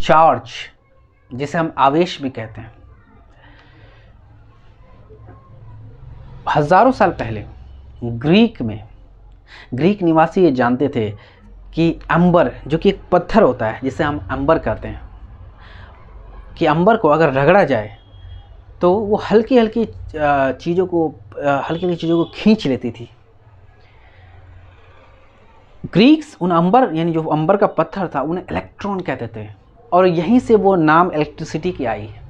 Charge, जिसे हम आवेश भी कहते हैं, हजारों साल पहले ग्रीक निवासी ये जानते थे कि अंबर, जो कि एक पत्थर होता है जिसे हम अंबर कहते हैं, कि अंबर को अगर रगड़ा जाए तो वो हल्की हल्की चीज़ों को खींच लेती थी। ग्रीक्स उन अंबर, यानी जो अंबर का पत्थर था, उन्हें इलेक्ट्रॉन कहते थे, और यहीं से वो नाम इलेक्ट्रिसिटी की आई है।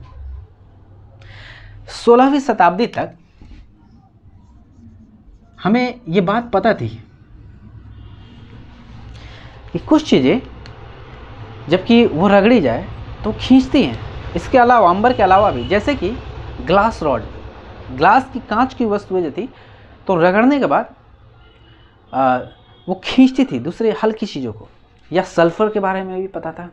16वीं शताब्दी तक हमें ये बात पता थी कि कुछ चीज़ें जबकि वो रगड़ी जाए तो खींचती हैं। इसके अलावा, अंबर के अलावा भी, जैसे कि ग्लास रॉड, ग्लास की कांच की वस्तुएं जो थी, तो रगड़ने के बाद वो खींचती थी दूसरे हल्की चीज़ों को। या सल्फर के बारे में भी पता था।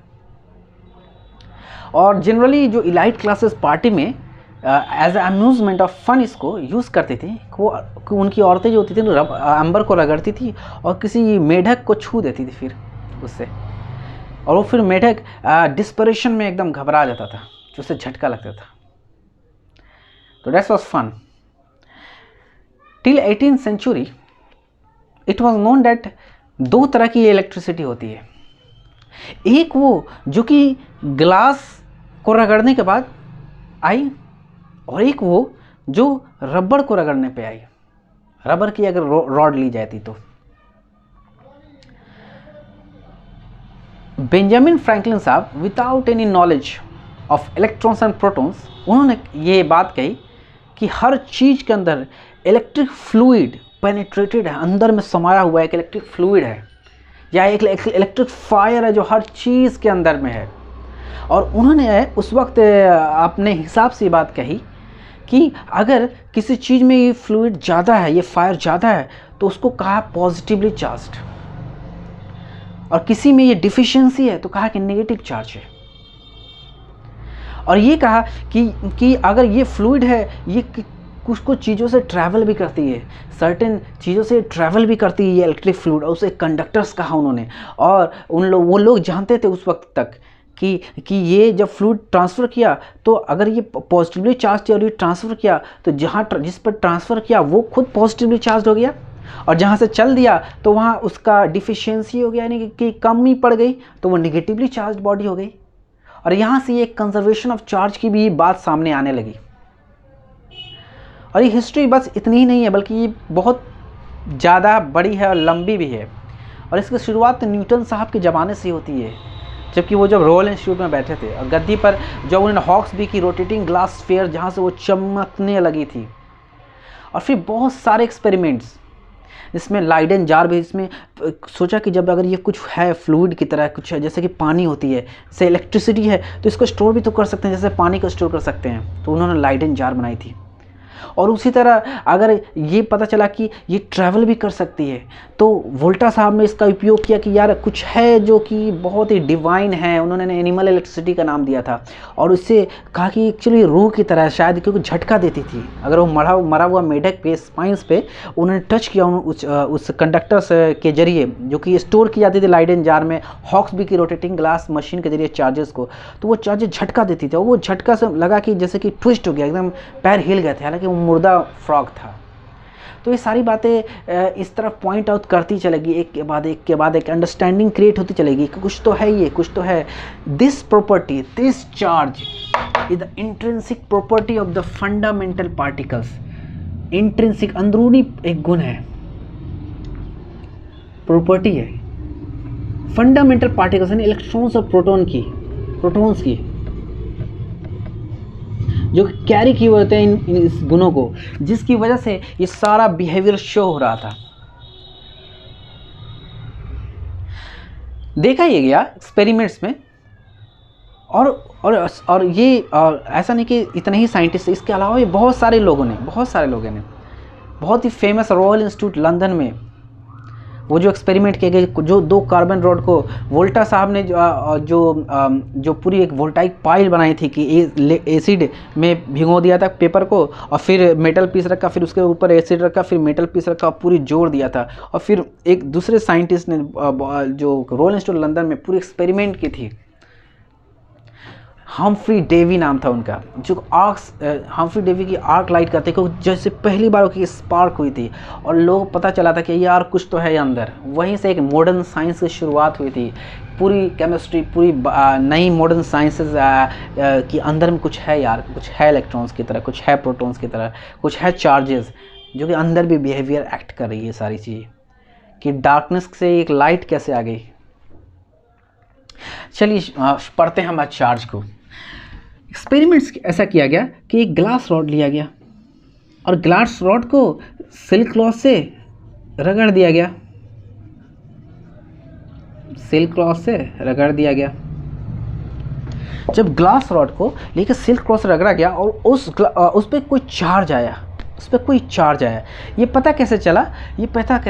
और जनरली जो इलाइट क्लासेस पार्टी में एज अम्यूजमेंट ऑफ फन इसको यूज़ करती थी, वो उनकी औरतें जो होती थी अंबर को रगड़ती थी और किसी मेढक को छू देती थी फिर उससे, और वो फिर मेढक डिस्परेशन में एकदम घबरा जाता था, जो उसे झटका लगता था। तो that was fun. Till 18th century it was known that दो तरह की इलेक्ट्रिसिटी होती है। एक वो जो कि ग्लास को रगड़ने के बाद आई, और एक वो जो रबड़ को रगड़ने पे आई। रबड़ की अगर रॉड ली जाती तो बेंजामिन फ्रैंकलिन साहब, without any knowledge of electrons and protons, उन्होंने ये बात कही कि हर चीज़ के अंदर इलेक्ट्रिक फ्लूइड पेनिट्रेटेड है, अंदर में समाया हुआ एक इलेक्ट्रिक फ्लूइड है, या एक इलेक्ट्रिक फायर है जो हर चीज़ के अंदर में है। और उन्होंने उस वक्त अपने हिसाब से ये बात कही कि अगर किसी चीज़ में ये फ्लूइड ज़्यादा है, ये फायर ज़्यादा है, तो उसको कहा पॉजिटिवली चार्ज्ड, और किसी में ये डिफिशिएंसी है तो कहा कि नेगेटिव चार्ज है। और ये कहा कि अगर ये फ्लूइड है, ये कुछ चीज़ों से ट्रैवल भी करती है, सर्टेन चीज़ों से ट्रैवल भी करती है ये इलेक्ट्रिक फ्लूइड, और उसे कंडक्टर्स कहा उन्होंने। और वो लोग जानते थे उस वक्त तक कि ये जब फ्लूइड ट्रांसफ़र किया, तो अगर ये पॉजिटिवली चार्ज थी और ये ट्रांसफ़र किया, तो जिस पर ट्रांसफ़र किया वो खुद पॉजिटिवली चार्ज हो गया, और जहाँ से चल दिया तो वहाँ उसका डिफिशियंसी हो गया, यानी कि कमी पड़ गई, तो वो नेगेटिवली चार्ज बॉडी हो गई। और यहाँ से ये कंजर्वेशन ऑफ चार्ज की भी बात सामने आने लगी। और ये हिस्ट्री बस इतनी ही नहीं है, बल्कि ये बहुत ज़्यादा बड़ी है और लंबी भी है। और इसकी शुरुआत न्यूटन साहब के ज़माने से होती है, जबकि वो जब रॉयल इंस्टीट्यूट में बैठे थे और गद्दी पर जब उन्होंने हॉक्सबी की रोटेटिंग ग्लास स्फीयर, जहाँ से वो चमकने लगी थी। और फिर बहुत सारे एक्सपेरिमेंट्स, इसमें लाइडेन जार भी, इसमें सोचा कि जब अगर ये कुछ है फ्लूइड की तरह कुछ है, जैसे कि पानी होती है, जैसे इलेक्ट्रिसिटी है, तो इसको स्टोर भी तो कर सकते हैं जैसे पानी को स्टोर कर सकते हैं। तो उन्होंने लाइडेन जार बनाई थी। और उसी तरह अगर ये पता चला कि ये ट्रैवल भी कर सकती है, तो वोल्टा साहब ने इसका उपयोग किया कि यार कुछ है जो कि बहुत ही डिवाइन है, उन्होंने एनिमल इलेक्ट्रिसिटी का नाम दिया था। और उससे कहा कि एक्चुअली रूह की तरह शायद, क्योंकि झटका देती थी अगर वो मरा हुआ मेढक पे स्पाइंस पे उन्होंने टच किया उस कंडक्टर्स के जरिए, जो कि स्टोर की जाती थी लाइडेन जार में हॉक्सबी की रोटेटिंग ग्लास मशीन के जरिए चार्जेस को, तो वो चार्जेस झटका देती थी। और वो झटका से लगा कि जैसे कि ट्विस्ट हो गया, एकदम पैर हिल गए थे, हालांकि वो मुर्दा फ्रॉग था। तो ये सारी बातें इस तरफ पॉइंट आउट करती चलेगी, एक के बाद एक अंडरस्टैंडिंग क्रिएट होती चलेगी कि कुछ तो है, ये कुछ तो है। This property, this charge is the intrinsic property of the fundamental particles. Intrinsic, अंदरूनी एक गुण है, प्रॉपर्टी है फंडामेंटल पार्टिकल्स यानी इलेक्ट्रॉन्स और प्रोटॉन्स की, जो कैरी किए होते हैं इन इस गुणों को, जिसकी वजह से ये सारा बिहेवियर शो हो रहा था। देखा ये गया एक्सपेरिमेंट्स में। और ये ऐसा नहीं कि इतने ही साइंटिस्ट, इसके अलावा भी बहुत सारे लोगों ने बहुत ही फेमस रॉयल इंस्टीट्यूट लंदन में वो जो एक्सपेरिमेंट किए गए, जो 2 कार्बन रॉड को वोल्टा साहब ने जो पूरी एक वोल्टाइक पाइल बनाई थी कि एसिड में भिगो दिया था पेपर को, और फिर मेटल पीस रखा, फिर उसके ऊपर एसिड रखा, फिर मेटल पीस रखा, पूरी जोड़ दिया था। और फिर एक दूसरे साइंटिस्ट ने जो रॉयल इंस्टीट्यूट लंदन में पूरी एक्सपेरिमेंट की थी, हम्फ्री डेवी नाम था उनका, जो हम्फ्री डेवी की आर्क लाइट करते क्योंकि जैसे पहली बार की स्पार्क हुई थी और लोग पता चला था कि यार कुछ तो है अंदर, वहीं से एक मॉडर्न साइंस की शुरुआत हुई थी। पूरी केमिस्ट्री, पूरी नई मॉडर्न साइंसेस की अंदर में कुछ है यार, कुछ है इलेक्ट्रॉन्स की तरह, कुछ है प्रोटॉन्स की तरह, कुछ है चार्जेस जो कि अंदर भी बिहेवियर एक्ट कर रही है सारी चीज़, कि डार्कनेस से एक लाइट कैसे आ गई। चलिए पढ़ते हैं हम आज चार्ज को। एक्सपेरिमेंट्स ऐसा किया गया कि एक ग्लास रॉड लिया गया और ग्लास रॉड को सिल्क क्लॉथ से रगड़ दिया गया, सिल्क क्लॉथ से रगड़ दिया गया। जब ग्लास रॉड को लेकर सिल्क क्लॉथ से रगड़ा गया और उस पर कोई चार्ज आया, उस पर कोई चार्ज आया, ये पता कैसे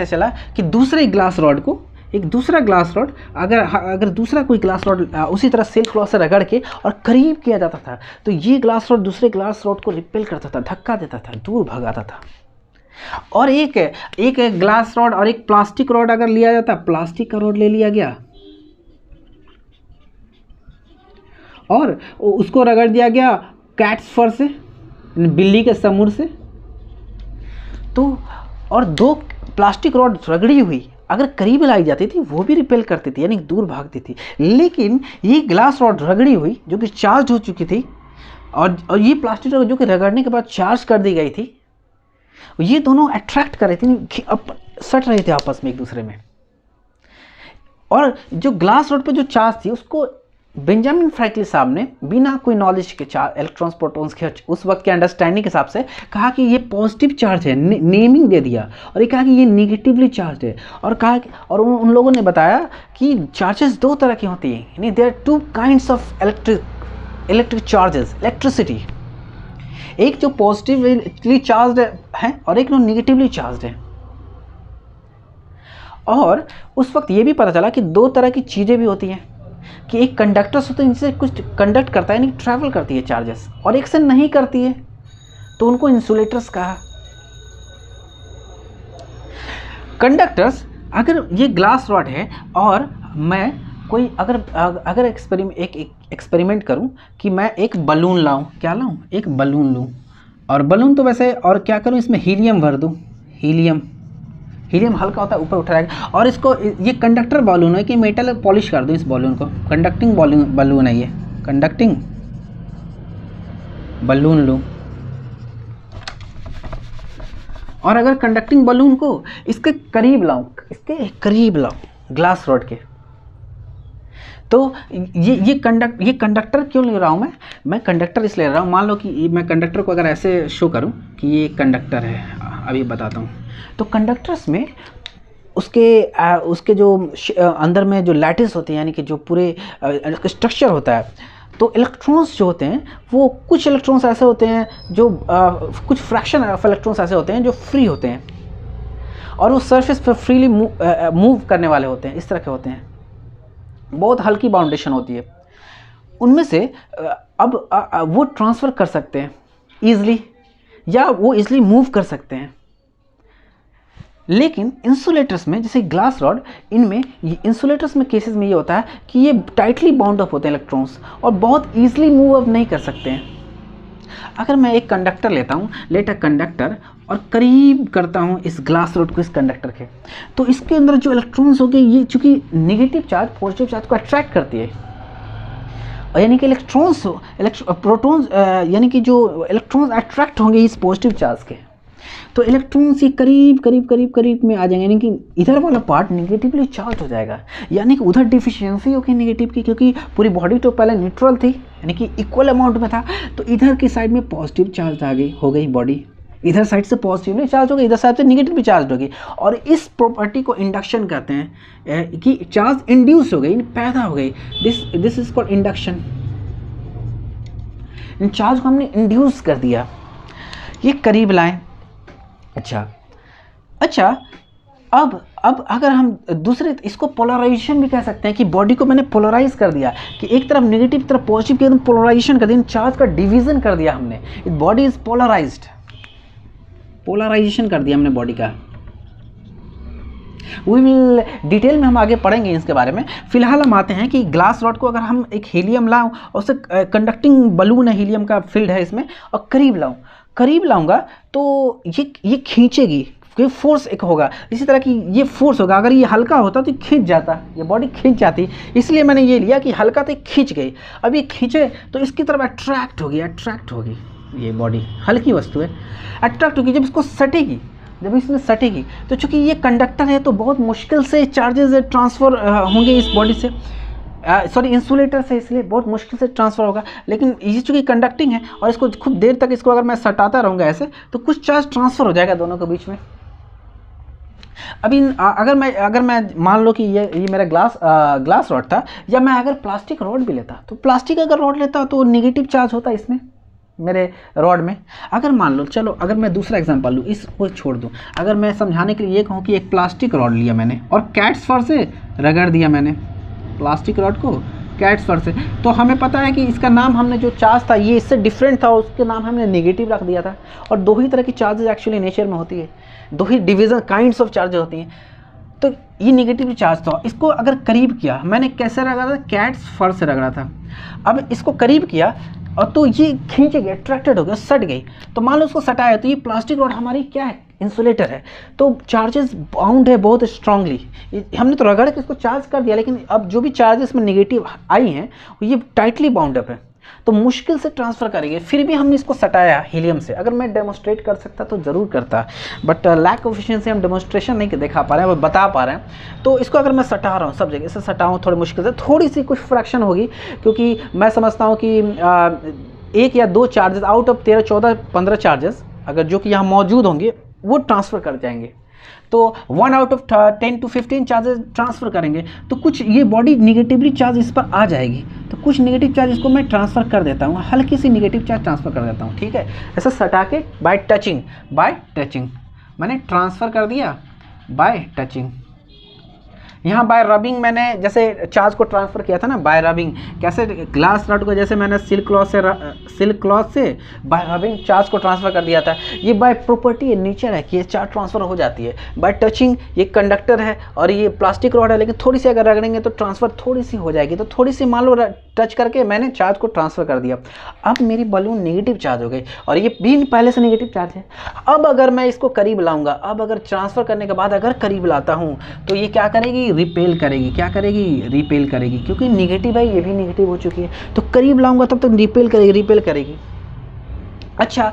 चला कि दूसरे ग्लास रॉड को एक दूसरा ग्लास रॉड अगर दूसरा कोई ग्लास रॉड उसी तरह सिल्क क्लॉथ से रगड़ के और करीब किया जाता था तो ये ग्लास रॉड दूसरे ग्लास रॉड को रिपेल करता था, धक्का देता था, दूर भगाता था। और एक ग्लास रॉड और एक प्लास्टिक रॉड अगर लिया जाता, प्लास्टिक का रॉड ले लिया गया और उसको रगड़ दिया गया कैट्स फर से, बिल्ली के समूर से, तो और दो प्लास्टिक रॉड रगड़ी हुई अगर करीब लाई जाती थी वो भी रिपेल करती थी, यानी दूर भागती थी। लेकिन ये ग्लास रॉड रगड़ी हुई जो कि चार्ज हो चुकी थी और ये प्लास्टिक रॉड जो कि रगड़ने के बाद चार्ज कर दी गई थी, ये दोनों अट्रैक्ट कर रही थी, सट रहे थे आपस में एक दूसरे में। और जो ग्लास रॉड पे जो चार्ज थी उसको बेंजामिन फ्रैंकलिन साहब ने बिना कोई नॉलेज के इलेक्ट्रॉन्स प्रोटॉन्स के उस वक्त के अंडरस्टैंडिंग के हिसाब से कहा कि ये पॉजिटिव चार्ज है, नेमिंग दे दिया, और ये कहा कि ये नेगेटिवली चार्ज है, और कहा और उन लोगों ने बताया कि चार्जेस दो तरह की होती हैं, यानी there are two kinds of electric charges, electricity, एक जो पॉजिटिवली चार्ज है और एक जो निगेटिवली चार्ज है। और उस वक्त ये भी पता चला कि दो तरह की चीज़ें भी होती हैं, कि एक कंडक्टर्स होते हैं जिससे कुछ कंडक्ट करता है, यानी ट्रैवल करती है चार्जेस, और एक से नहीं करती है तो उनको इंसुलेटर्स कहा। कंडक्टर्स, अगर ये ग्लास रॉड है और मैं कोई अगर एक्सपेरिमेंट करूं कि मैं एक बलून लाऊं, क्या लाऊं, एक बलून लूं, और बलून तो वैसे, और क्या करूं इसमें हीलियम भर दूं, हीलियम हल्का होता है ऊपर उठाएगा, और इसको ये कंडक्टर बलून है कि मेटल पॉलिश कर दूं इस बलून को, कंडक्टिंग बलून है ये, कंडक्टिंग बलून लूं, और अगर कंडक्टिंग बलून को इसके करीब लाऊं ग्लास रॉड के, तो ये कंडक्टर क्यों ले रहा हूँ मैं कंडक्टर इसलिए ले रहा हूँ, मान लो कि मैं कंडक्टर को अगर ऐसे शो करूँ कि ये कंडक्टर है, अभी बताता हूँ। तो कंडक्टर्स में उसके जो अंदर में जो लैटिस होती है, यानी कि जो पूरे स्ट्रक्चर होता है, तो इलेक्ट्रॉन्स जो होते हैं वो कुछ इलेक्ट्रॉन्स ऐसे होते हैं जो कुछ फ्रैक्शन ऑफ इलेक्ट्रॉन्स ऐसे होते हैं जो फ्री होते हैं और वो सरफेस पर फ्रीली मूव करने वाले होते हैं, इस तरह के होते हैं, बहुत हल्की बाउंडेशन होती है उनमें से। अब वो ट्रांसफ़र कर सकते हैं ईज़िली, या वो ईज़िली मूव कर सकते हैं। लेकिन इंसुलेटर्स में, जैसे ग्लास रॉड, इनमें इंसुलेटर्स में केसेस में ये होता है कि ये टाइटली बाउंड अप होते हैं इलेक्ट्रॉन्स और बहुत ईजिली मूव अप नहीं कर सकते हैं। अगर मैं एक कंडक्टर लेता कंडक्टर और करीब करता हूँ इस ग्लास रॉड को इस कंडक्टर के, तो इसके अंदर जो इलेक्ट्रॉन्स हो गए, ये चूँकि नेगेटिव चार्ज पॉजिटिव चार्ज को अट्रैक्ट करती है, और यानी कि प्रोटॉन्स यानी कि जो इलेक्ट्रॉन्स अट्रैक्ट होंगे इस पॉजिटिव चार्ज के, तो इलेक्ट्रॉन्स ये करीब में आ जाएंगे, यानी कि इधर वाला पार्ट नेगेटिवली चार्ज हो जाएगा, यानी कि उधर डिफिशियंसी होगी नेगेटिव की, क्योंकि पूरी बॉडी तो पहले न्यूट्रल थी, यानी कि इक्वल अमाउंट में था, तो इधर की साइड में पॉजिटिव चार्ज हो गई बॉडी, इधर साइड से पॉजिटिवली चार्ज हो गई, इधर साइड से नेगेटिवली चार्ज होगी, और इस प्रॉपर्टी को इंडक्शन कहते हैं कि चार्ज इंड्यूस हो गई, पैदा हो गई, this is called induction. Charge को हमने इंड्यूस कर दिया, ये करीब लाएं। अच्छा अब अगर हम दूसरे, इसको पोलराइजेशन भी कह सकते हैं कि बॉडी को मैंने पोलराइज कर दिया, कि एक तरफ नेगेटिव तरफ पॉजिटिव की एकदम पोलराइजेशन कर दिया, चार्ज का डिवीजन कर दिया हमने, बॉडी इज पोलराइजेशन कर दिया हमने बॉडी का। वी विल डिटेल में हम आगे पढ़ेंगे इसके बारे में। फिलहाल हम आते हैं कि ग्लास रॉड को अगर हम एक हीलियम लाऊं और उसे कंडक्टिंग बलून है, हीलियम का फील्ड है इसमें, और करीब लाऊंगा तो ये खींचेगी, कोई फोर्स एक होगा, इसी तरह की ये फोर्स होगा। अगर ये हल्का होता तो खींच जाता, ये बॉडी खींच जाती, इसलिए मैंने ये लिया कि हल्का तो खींच गई। अब ये खींचे तो इसकी तरफ अट्रैक्ट होगी, ये बॉडी हल्की वस्तु है, अट्रैक्ट होगी। जब इसको सटेगी, जब इसमें सटेगी तो चूंकि ये कंडक्टर है तो बहुत मुश्किल से चार्जेस ट्रांसफ़र होंगे इस बॉडी से, सॉरी इंसुलेटर से, इसलिए बहुत मुश्किल से ट्रांसफ़र होगा। लेकिन ये चूँकि कंडक्टिंग है और इसको खूब देर तक इसको अगर मैं सटाता रहूँगा ऐसे तो कुछ चार्ज ट्रांसफ़र हो जाएगा दोनों के बीच में। अभी अगर मैं मान लो कि ये मेरा ग्लास रॉड था, या मैं अगर प्लास्टिक रॉड भी लेता, तो प्लास्टिक अगर रॉड लेता तो नेगेटिव चार्ज होता इसमें मेरे रॉड में। अगर मान लो, चलो अगर मैं दूसरा एग्जांपल लूँ, इसको छोड़ दूँ, अगर मैं समझाने के लिए ये कहूँ कि एक प्लास्टिक रॉड लिया मैंने और कैट्स फर से रगड़ दिया मैंने प्लास्टिक रॉड को कैट्स फर से, तो हमें पता है कि इसका नाम हमने जो चार्ज था ये इससे डिफरेंट था, उसके नाम हमने नेगेटिव रख दिया था। और दो ही तरह की चार्जेज एक्चुअली नेचर में होती है, दो ही डिवीज़न काइंड्स ऑफ चार्ज होती हैं। तो ये नेगेटिव चार्ज था, इसको अगर करीब किया, मैंने कैसे रगड़ा था, कैट्स फर से रगड़ा था। अब इसको करीब किया और तो ये खींच गया, अट्रैक्टेड हो गया, सट गई। तो मान लो उसको सटाया तो ये प्लास्टिक रॉड हमारी क्या है, इंसुलेटर है, तो चार्जेस बाउंड है बहुत स्ट्रांगली। हमने तो रगड़ के इसको चार्ज कर दिया, लेकिन अब जो भी चार्जेस में नेगेटिव आई हैं ये टाइटली बाउंड अप है, तो मुश्किल से ट्रांसफ़र करेंगे। फिर भी हमने इसको सटाया हीलियम से। अगर मैं डेमोस्ट्रेट कर सकता तो ज़रूर करता, बट लैक ऑफ एफिशिएंसी हम डेमोस्ट्रेशन नहीं दिखा पा रहे हैं, वो बता पा रहे हैं। तो इसको अगर मैं सटा रहा हूँ सब जगह से सटाऊँ, थोड़ी मुश्किल से, थोड़ी सी कुछ फ्रैक्शन होगी, क्योंकि मैं समझता हूँ कि एक या दो चार्जेस आउट ऑफ 13, 14, 15 चार्जेस अगर जो कि यहाँ मौजूद होंगे वो ट्रांसफ़र कर जाएंगे, तो 1 out of 10 to 15 charges transfer करेंगे, तो कुछ ये बॉडी निगेटिवली चार्ज इस पर आ जाएगी, तो कुछ नेगेटिव चार्ज इसको मैं ट्रांसफ़र कर देता हूँ, हल्की सी नेगेटिव चार्ज ट्रांसफ़र कर देता हूँ, ठीक है। ऐसा सटा के बाय टचिंग मैंने ट्रांसफ़र कर दिया, बाय टचिंग। यहाँ बाय रबिंग मैंने जैसे चार्ज को ट्रांसफ़र किया था ना, बाय रबिंग, कैसे ग्लास रॉड को जैसे मैंने सिल्क क्लॉथ से बाय रबिंग चार्ज को ट्रांसफ़र कर दिया था। ये बाय प्रॉपर्टी है, नेचर है कि ये चार्ज ट्रांसफ़र हो जाती है। बाय टचिंग, ये कंडक्टर है और ये प्लास्टिक रॉड है, लेकिन थोड़ी सी अगर रगड़ेंगे तो ट्रांसफ़र थोड़ी सी हो जाएगी, तो थोड़ी सी मान लो टच करके मैंने चार्ज को ट्रांसफ़र कर दिया। अब मेरी बलून नेगेटिव चार्ज हो गई और ये भी पहले से नेगेटिव चार्ज है। अब अगर मैं इसको करीब लाऊंगा, अब अगर ट्रांसफ़र करने के बाद अगर करीब लाता हूँ तो ये क्या करेगी, रिपेल करेगी। क्या करेगी, रिपेल करेगी, क्योंकि नेगेटिव है, ये भी नेगेटिव हो चुकी है, तो करीब लाऊंगा तब तक रिपेल करेगी। अच्छा,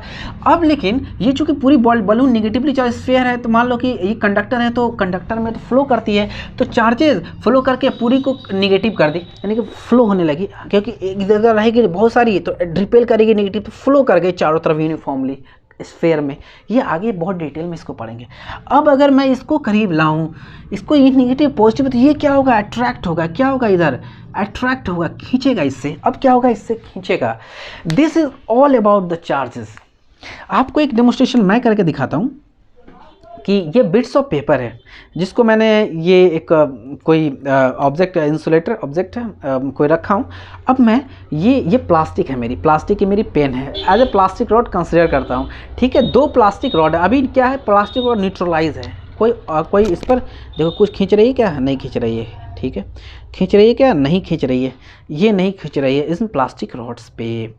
अब लेकिन ये चूंकि पूरी बलून नेगेटिवली चार्ज स्फीयर है, तो मान लो कि ये कंडक्टर है, तो कंडक्टर में तो फ्लो करती है, तो चार्जेस फ्लो करके पूरी को नेगेटिव कर दी, यानी कि फ्लो होने लगी, क्योंकि एक जगह रहेगी बहुत सारी, तो रिपेल करेगी नेगेटिव, तो फ्लो कर गई चारों तरफ यूनिफॉर्मली स्फीयर में। ये आगे बहुत डिटेल में इसको पढ़ेंगे। अब अगर मैं इसको करीब लाऊं, इसको ये नेगेटिव पॉजिटिव, तो ये क्या होगा, अट्रैक्ट होगा। क्या होगा, इधर अट्रैक्ट होगा, खींचेगा इससे। अब क्या होगा, इससे खींचेगा। This is all about the charges. आपको एक डेमोस्ट्रेशन मैं करके दिखाता हूँ कि ये बिट्स ऑफ पेपर है, जिसको मैंने ये एक कोई ऑब्जेक्ट, इंसुलेटर ऑब्जेक्ट है कोई रखा हूँ। अब मैं ये प्लास्टिक है, प्लास्टिक की मेरी पेन है, as a plastic rod consider करता हूँ, ठीक है। दो प्लास्टिक रॉड है, अभी क्या है, प्लास्टिक रॉड न्यूट्रलाइज है। कोई इस पर देखो, कुछ खींच रही है क्या, नहीं खींच रही है, ठीक है। खींच रही है क्या, नहीं खींच रही है, ये नहीं खींच रही है इस प्लास्टिक रॉड्स पे।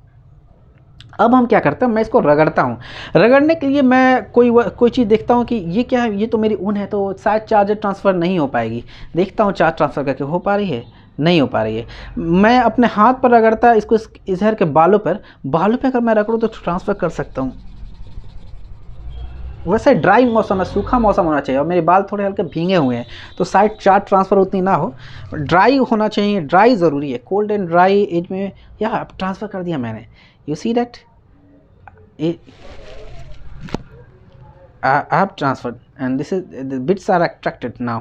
अब हम क्या करते हैं, मैं इसको रगड़ता हूँ। रगड़ने के लिए मैं कोई चीज़ देखता हूँ कि ये क्या है, ये तो मेरी ऊन है, तो शायद चार्ज ट्रांसफ़र नहीं हो पाएगी। देखता हूँ चार्ज ट्रांसफ़र करके हो पा रही है, नहीं हो पा रही है। मैं अपने हाथ पर रगड़ता, इसको इधर के बालों पर अगर मैं रगड़ूँ तो ट्रांसफ़र कर सकता हूँ। वैसे ड्राई मौसम है, सूखा मौसम होना चाहिए, और मेरे बाल थोड़े हल्के भींगे हुए हैं, तो शायद चार्ज ट्रांसफ़र उतनी ना हो, ड्राई होना चाहिए, ड्राई ज़रूरी है। कोल्ड एंड ड्राई एज में या ट्रांसफ़र कर दिया मैंने, you see that I have transferred and this is the bits are attracted now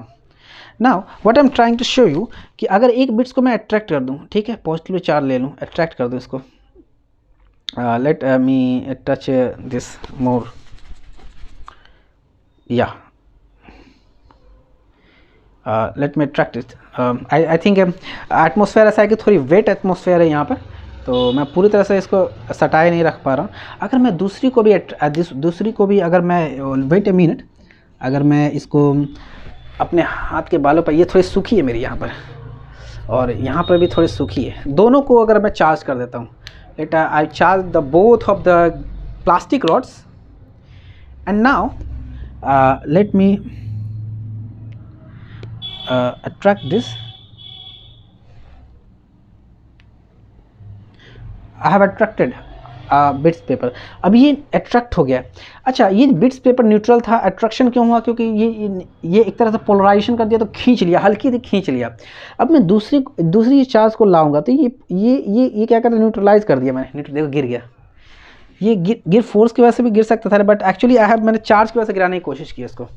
what I'm trying to show you कि अगर एक बिट्स को मैं अट्रैक्ट कर दूं, ठीक है, पॉजिटिव चार्ज ले लूं, अट्रैक्ट कर दूं इसको, let me touch this more, yeah, let me attract it. I think atmosphere ऐसा है कि थोड़ी वेट एटमॉस्फेयर है यहाँ पर, तो मैं पूरी तरह से इसको सटाए नहीं रख पा रहा हूँ। अगर मैं दूसरी को भी अगर मैं वेट ए मिनट, अगर मैं इसको अपने हाथ के बालों पर, ये थोड़ी सूखी है मेरी यहाँ पर, और यहाँ पर भी थोड़ी सूखी है। दोनों को अगर मैं चार्ज कर देता हूँ, let I charge the both of the plastic rods and now let me attract this. I have attracted bits paper. अब ये अट्रैक्ट हो गया। अच्छा, ये बिट्स पेपर न्यूट्रल था, अट्रैक्शन क्यों हुआ? क्योंकि ये एक तरह से पोलराइजेशन कर दिया, तो खींच लिया, हल्की से खींच लिया। अब मैं दूसरी चार्ज को लाऊंगा तो ये क्या कर, न्यूट्रलाइज कर दिया मैंने। देखो गिर गया, ये गिर फोर्स की वजह से भी गिर सकता था, बट एक्चुअली मैंने चार्ज की वजह से गिराने की कोशिश की इसको।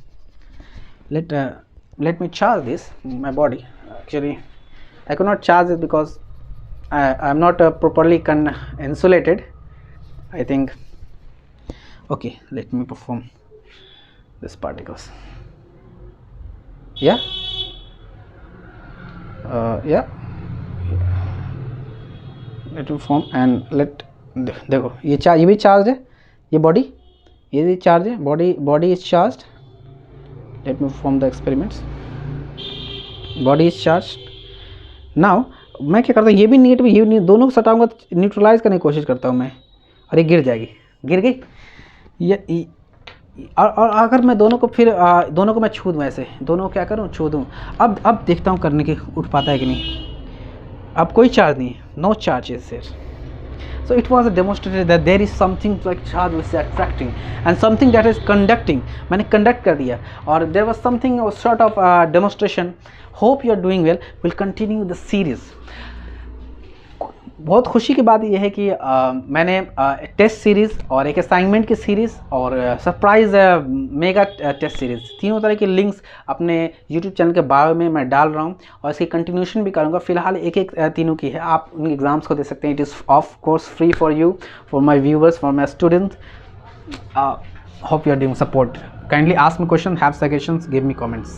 Let me charge this my body. Actually I can not charge it because I am not properly insulated, I think. Okay, let me perform this particles. Yeah, yeah, let me perform and let, देखो ये भी charge है, ये body, ये भी charge है, body is charge. Let me perform the experiments. Body is charge. Now मैं क्या करता हूँ, ये भी नेगेटिव, ये भी, दोनों को सटाऊंगा, न्यूट्रलाइज करने की कोशिश करता हूँ मैं, और ये गिर जाएगी, गिर गई ये। और अगर मैं दोनों को फिर दोनों को मैं छू दूँ, ऐसे दोनों को क्या करूँ, छू दूँ। अब देखता हूँ करने की उठ पाता है कि नहीं। अब कोई चार्ज नहीं है, no charges here. So it was demonstrated that there is something like charge which is attracting and something that is conducting. मैंने conduct कर दिया, और there was something sort of demonstration. Hope you are doing well. We'll continue the series. बहुत खुशी की बात यह है कि मैंने टेस्ट सीरीज़ और एक असाइनमेंट की सीरीज़ और सरप्राइज़ मेगा टेस्ट सीरीज़, तीनों तरह के लिंक्स अपने यूट्यूब चैनल के बारे में मैं डाल रहा हूं, और इसकी कंटिन्यूशन भी करूंगा। फिलहाल एक तीनों की है, आप उन एग्ज़ाम्स को दे सकते हैं। It is of course free for you, for my viewers, for my students. Hope you are doing support. Kindly ask me question, have suggestions, give me comments.